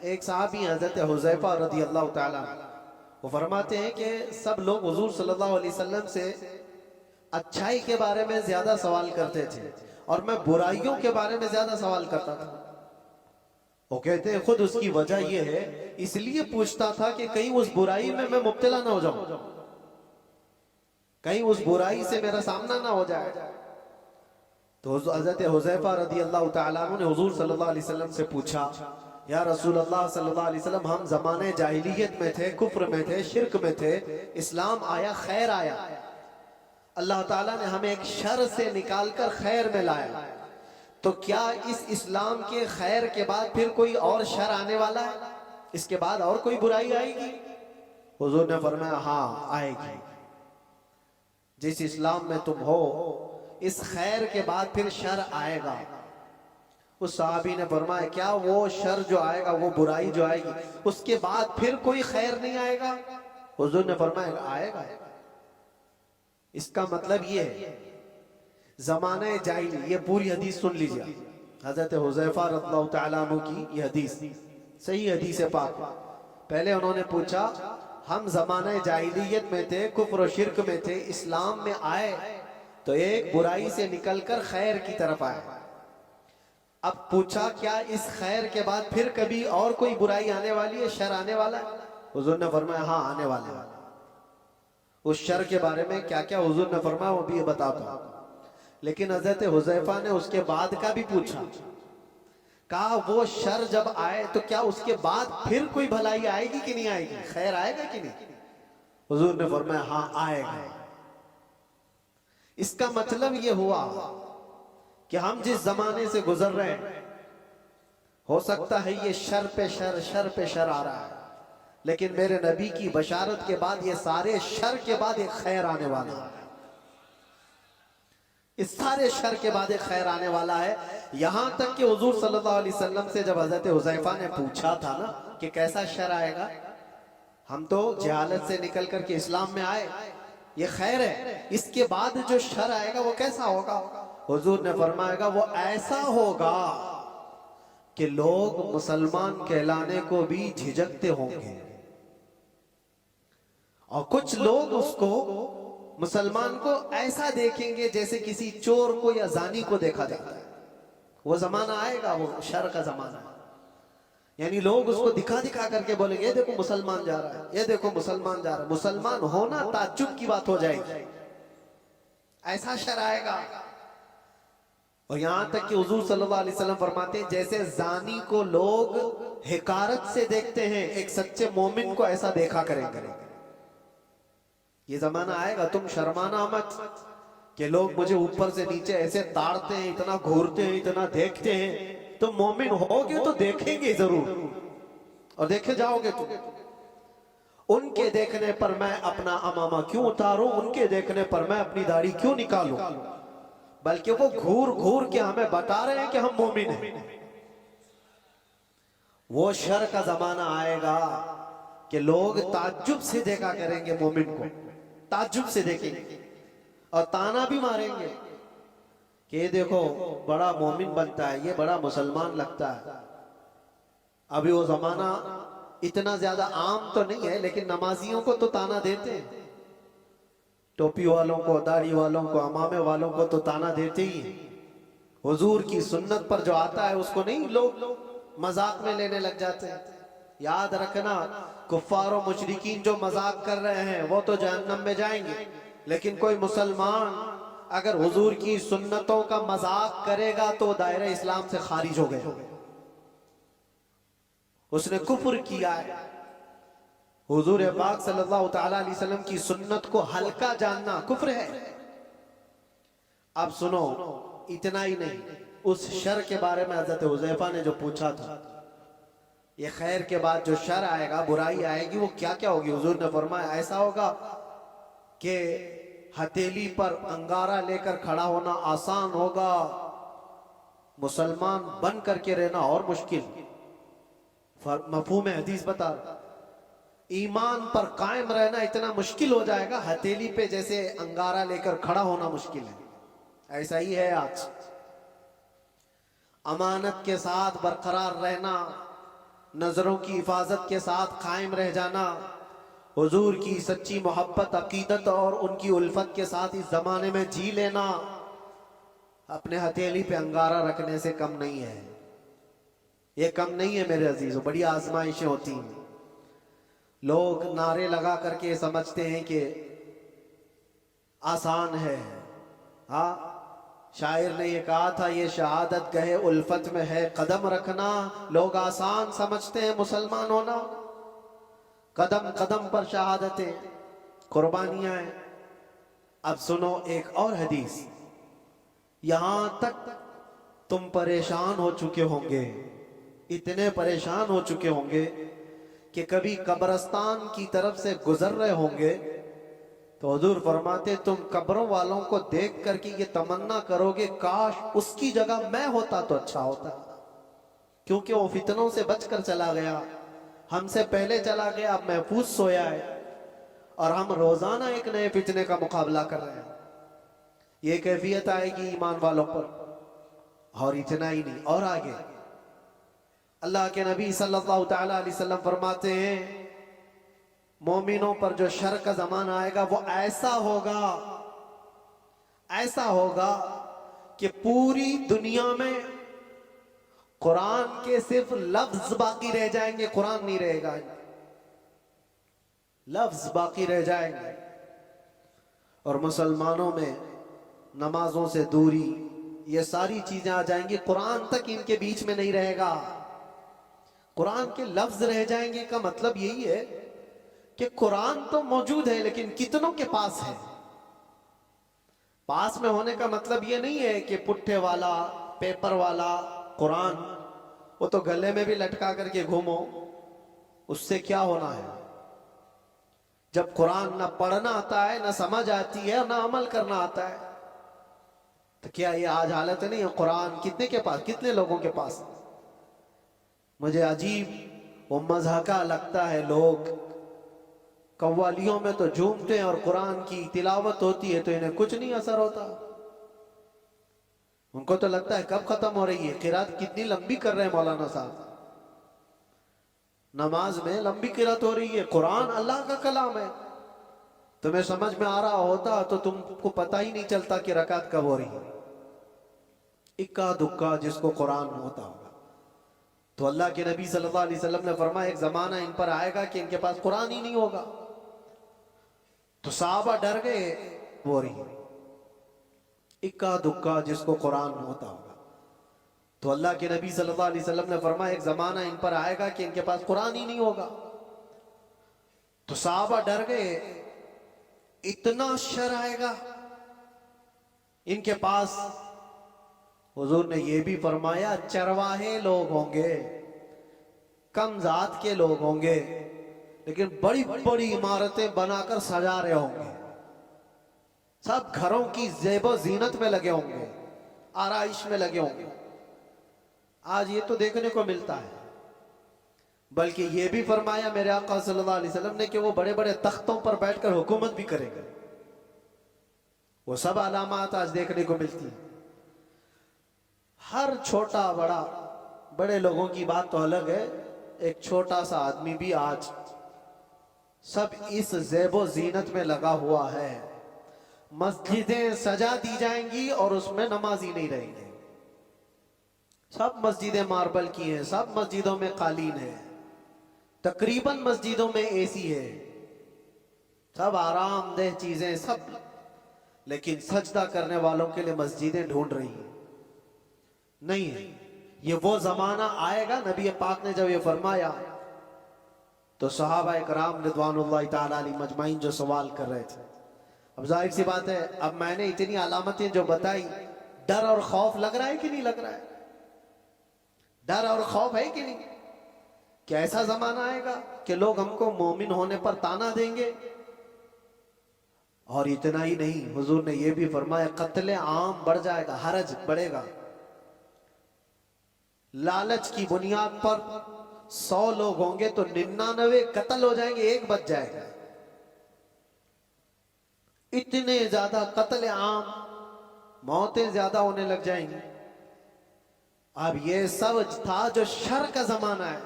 ایک صحابی حضرت حذیفہ رضی اللہ تعالیٰ وہ فرماتے ہیں کہ سب لوگ حضور صلی اللہ علیہ وسلم سے اچھائی کے بارے میں زیادہ سوال کرتے تھے اور میں برائیوں کے بارے میں زیادہ سوال کرتا تھا. وہ کہتے ہیں خود اس کی وجہ یہ ہے، اس لیے پوچھتا تھا کہ کہیں اس برائی میں مبتلا نہ ہو جاؤں، کہیں اس برائی سے میرا سامنا نہ ہو جائے. تو حضرت حذیفہ رضی اللہ تعالیٰ عنہ نے حضور صلی اللہ علیہ وسلم سے پوچھا، یا رسول اللہ صلی اللہ علیہ وسلم، ہم زمانے جاہلیت میں تھے، کفر میں تھے، شرک میں تھے، اسلام آیا، خیر آیا، اللہ تعالیٰ نے ہمیں ایک شر سے نکال کر خیر میں لایا، تو کیا اس اسلام کے خیر کے بعد پھر کوئی اور شر آنے والا ہے؟ اس کے بعد اور کوئی برائی آئے گی؟ حضور نے فرمایا ہاں آئے گی. جس اسلام میں تم ہو اس خیر کے بعد پھر شر آئے گا. اس صحابی نے فرمایا کیا وہ شر جو آئے گا، وہ برائی جو آئے گی، اس کے بعد پھر کوئی خیر نہیں آئے گا؟ حضور نے فرمایا آئے گا. اس کا مطلب یہ ہے زمانہ جاہلی، یہ پوری حدیث سن لیجئے، حضرت حذیفہ رضی اللہ تعالیٰ عنہ کی یہ حدیث صحیح حدیث پاک. پہلے انہوں نے پوچھا ہم زمانہ جاہلیت میں تھے، کفر و شرک میں تھے، اسلام میں آئے تو ایک برائی سے نکل کر خیر کی طرف آئے. اب پوچھا کیا اس خیر کے بعد پھر کبھی اور کوئی برائی آنے والی ہے، شر آنے والا ہے؟ حضور نے فرمایا ہاں آنے والے ہیں. اس شر کے بارے میں کیا کیا حضور نے فرمایا وہ بھی بتاتا ہوں. لیکن حضرت حذیفہ نے اس کے بعد کا بھی پوچھا، کہا وہ شر جب آئے تو کیا اس کے بعد پھر کوئی بھلائی آئے گی کہ نہیں آئے گی، خیر آئے گا کہ نہیں؟ حضور نے فرمایا ہاں آئے گا. اس کا مطلب یہ ہوا کہ ہم جس زمانے سے گزر رہے ہیں ہو سکتا ہے یہ شر پہ شر، شر پہ شر آ رہا ہے، لیکن میرے نبی کی بشارت کے بعد یہ سارے شر کے بعد ایک خیر آنے والا ہے. اس سارے شر کے بعد ایک خیر آنے والا ہے. یہاں تک کہ حضور صلی اللہ علیہ وسلم سے جب حضرت حذیفہ نے پوچھا تھا نا کہ کیسا شر آئے گا، ہم تو جہالت سے نکل کر کے اسلام میں آئے، یہ خیر ہے، اس کے بعد جو شر آئے گا وہ کیسا ہوگا؟ حضور نے فرمایا گا وہ ایسا ہوگا کہ لوگ مسلمان کہلانے کو بھی جھجکتے ہوں گے، اور کچھ لوگ اس کو مسلمان کو ایسا دیکھیں گے جیسے کسی چور کو یا زانی کو دیکھا جاتا ہے. وہ زمانہ آئے گا، وہ شر کا زمانہ ہے. یعنی لوگ اس کو دکھا دکھا کر کے بولیں گے یہ دیکھو مسلمان جا رہا ہے، یہ دیکھو مسلمان جا رہا ہے. مسلمان ہونا تعجب کی بات ہو جائے گی، ایسا شر آئے گا. اور یہاں تک کہ حضور صلی اللہ علیہ وسلم فرماتے ہیں جیسے زانی کو لوگ حقارت سے دیکھتے ہیں، ایک سچے مومن کو ایسا دیکھا کریں گے. یہ زمانہ آئے گا، تم شرمانا مت کہ لوگ مجھے اوپر سے نیچے ایسے تاڑتے ہیں، اتنا گھورتے ہیں، اتنا دیکھتے ہیں. تم مومن ہوگے تو دیکھیں گے ضرور، اور دیکھے جاؤ گے. تم ان کے دیکھنے پر میں اپنا امامہ کیوں اتاروں، ان کے دیکھنے پر میں اپنی داڑھی کیوں نکالوں، بلکہ وہ گھور گھور کے ہمیں بتا رہے ہیں کہ ہم مومن ہیں. وہ شر کا زمانہ آئے گا کہ لوگ تعجب سے دیکھا کریں گے، مومن کو تعجب سے دیکھیں گے اور تانا بھی ماریں گے کہ یہ دیکھو بڑا مومن بنتا ہے، یہ بڑا مسلمان لگتا ہے. ابھی وہ زمانہ اتنا زیادہ عام تو نہیں ہے، لیکن نمازیوں کو تو تانا دیتے ہیں، ٹوپی والوں کو، داڑھی والوں کو، امامے والوں کو تو تانا دیتے ہی ہیں. حضور کی سنت پر جو آتا ہے اس کو نہیں لوگ مذاق میں لینے لگ جاتے ہیں. یاد رکھنا کفار و مشرکین جو مذاق کر رہے ہیں وہ تو جہنم میں جائیں گے، لیکن کوئی مسلمان اگر حضور کی سنتوں کا مذاق کرے گا تو دائرہ اسلام سے خارج ہو گئے، اس نے کفر کیا ہے. حضور پاک صلی اللہ تعالیٰ علیہ وسلم کی سنت کو ہلکا جاننا کفر ہے. اب سنو، اتنا ہی نہیں، اس شر کے بارے میں حضرت حذیفہ نے جو پوچھا تھا، یہ خیر کے بعد جو شر آئے گا، برائی آئے گی، وہ کیا کیا ہوگی؟ حضور نے فرمایا ایسا ہوگا کہ ہتھیلی پر انگارہ لے کر کھڑا ہونا آسان ہوگا، مسلمان بن کر کے رہنا اور مشکل. مفہوم حدیث بتا رہا، ایمان پر قائم رہنا اتنا مشکل ہو جائے گا، ہتھیلی پہ جیسے انگارہ لے کر کھڑا ہونا مشکل ہے. ایسا ہی ہے آج. امانت کے ساتھ برقرار رہنا نظروں کی حفاظت کے ساتھ قائم رہ جانا، حضور کی سچی محبت، عقیدت اور ان کی الفت کے ساتھ اس زمانے میں جی لینا اپنے ہتھیلی پہ انگارہ رکھنے سے کم نہیں ہے۔ یہ کم نہیں ہے میرے عزیزوں، بڑی آزمائشیں ہوتی ہیں۔ لوگ نعرے لگا کر کے سمجھتے ہیں کہ آسان ہے۔ ہاں، شاعر نے یہ کہا تھا، یہ شہادت گہے الفت میں ہے قدم رکھنا۔ لوگ آسان سمجھتے ہیں مسلمان ہونا، قدم قدم پر شہادتیں، قربانیاں ہیں۔ اب سنو ایک اور حدیث، یہاں تک تم پریشان ہو چکے ہوں گے، اتنے پریشان ہو چکے ہوں گے کہ کبھی قبرستان کی طرف سے گزر رہے ہوں گے تو حضور فرماتے تم قبروں والوں کو دیکھ کر کے یہ تمنا کرو گے کاش اس کی جگہ میں ہوتا تو اچھا ہوتا، کیونکہ وہ فتنوں سے بچ کر چلا گیا، ہم سے پہلے چلا گیا، اب محفوظ سویا ہے، اور ہم روزانہ ایک نئے فتنے کا مقابلہ کر رہے ہیں۔ یہ کیفیت آئے گی ایمان والوں پر۔ اور اتنا ہی نہیں، اور آگے اللہ کے نبی صلی اللہ تعالی علیہ وسلم فرماتے ہیں مومنوں پر جو شر کا زمانہ آئے گا وہ ایسا ہوگا کہ پوری دنیا میں قرآن کے صرف لفظ باقی رہ جائیں گے، قرآن نہیں رہے گا، لفظ باقی رہ جائیں گے۔ اور مسلمانوں میں نمازوں سے دوری، یہ ساری چیزیں آ جائیں گی، قرآن تک ان کے بیچ میں نہیں رہے گا، قرآن کے لفظ رہ جائیں گے۔ کا مطلب یہی ہے کہ قرآن تو موجود ہے لیکن کتنوں کے پاس ہے؟ پاس میں ہونے کا مطلب یہ نہیں ہے کہ پٹھے والا، پیپر والا قرآن، وہ تو گلے میں بھی لٹکا کر کے گھومو، اس سے کیا ہونا ہے؟ جب قرآن نہ پڑھنا آتا ہے، نہ سمجھ آتی ہے، نہ عمل کرنا آتا ہے، تو کیا یہ آج حالت نہیں ہے؟ قرآن کتنے کے پاس، کتنے لوگوں کے پاس؟ مجھے عجیب و مضحکہ لگتا ہے، لوگ قوالیوں میں تو جھومتے ہیں اور قرآن کی تلاوت ہوتی ہے تو انہیں کچھ نہیں اثر ہوتا، ان کو تو لگتا ہے کب ختم ہو رہی ہے، قرات کتنی لمبی کر رہے ہیں مولانا صاحب، نماز میں لمبی قرات ہو رہی ہے، قرآن اللہ کا کلام ہے، تمہیں سمجھ میں آ رہا ہوتا تو تم کو پتہ ہی نہیں چلتا کہ رکعت کب ہو رہی ہے۔ اکا دکا جس کو قرآن ہوتا ہوگا۔ تو اللہ کے نبی صلی اللہ علیہ وسلم نے فرمایا ایک زمانہ ان پر آئے گا کہ ان کے پاس قرآن ہی نہیں ہوگا، تو صحابہ ڈر گئے، وہ رہی اکا دکا جس کو قرآن ہوتا ہوگا۔ تو اللہ کے نبی صلی اللہ علیہ وسلم نے فرمایا ایک زمانہ ان پر آئے گا کہ ان کے پاس قرآن ہی نہیں ہوگا، تو صحابہ ڈر گئے، اتنا شر آئے گا ان کے پاس؟ حضور نے یہ بھی فرمایا چرواہے لوگ ہوں گے، کم ذات کے لوگ ہوں گے، لیکن بڑی بڑی عمارتیں بنا کر سجا رہے ہوں گے، سب گھروں کی زیب و زینت میں لگے ہوں گے، آرائش میں لگے ہوں گے۔ آج یہ تو دیکھنے کو ملتا ہے، بلکہ یہ بھی فرمایا میرے آقا صلی اللہ علیہ وسلم نے کہ وہ بڑے بڑے تختوں پر بیٹھ کر حکومت بھی کریں گے۔ وہ سب علامات آج دیکھنے کو ملتی ہیں۔ ہر چھوٹا بڑا، بڑے لوگوں کی بات تو الگ ہے، ایک چھوٹا سا آدمی بھی آج سب اس زیب و زینت میں لگا ہوا ہے۔ مسجدیں سجا دی جائیں گی اور اس میں نمازی نہیں رہیں گے، سب مسجدیں ماربل کی ہیں، سب مسجدوں میں قالین ہے، تقریباً مسجدوں میں اے سی ہے، سب آرام دہ چیزیں سب، لیکن سجدہ کرنے والوں کے لیے مسجدیں ڈھونڈ رہی ہیں، نہیں ہے۔ یہ وہ زمانہ آئے گا، نبی پاک نے جب یہ فرمایا تو صحابہ کرام رضوان اللہ تعالی علیہ مجمعین جو سوال کر رہے تھے، اب ظاہر سی بات ہے، اب میں نے اتنی علامتیں جو بتائی، ڈر اور خوف لگ رہا ہے کہ نہیں لگ رہا ہے؟ ڈر اور خوف ہے کہ نہیں؟ کہ ایسا زمانہ آئے گا کہ لوگ ہم کو مومن ہونے پر تانا دیں گے؟ اور اتنا ہی نہیں، حضور نے یہ بھی فرمایا قتل عام بڑھ جائے گا، حرج بڑھے گا، لالچ کی بنیاد پر 100 لوگ ہوں گے تو 99 قتل ہو جائیں گے، ایک بچ جائے گا، اتنے زیادہ قتل عام، موتیں زیادہ ہونے لگ جائیں گی۔ اب یہ سب تھا جو شر کا زمانہ ہے،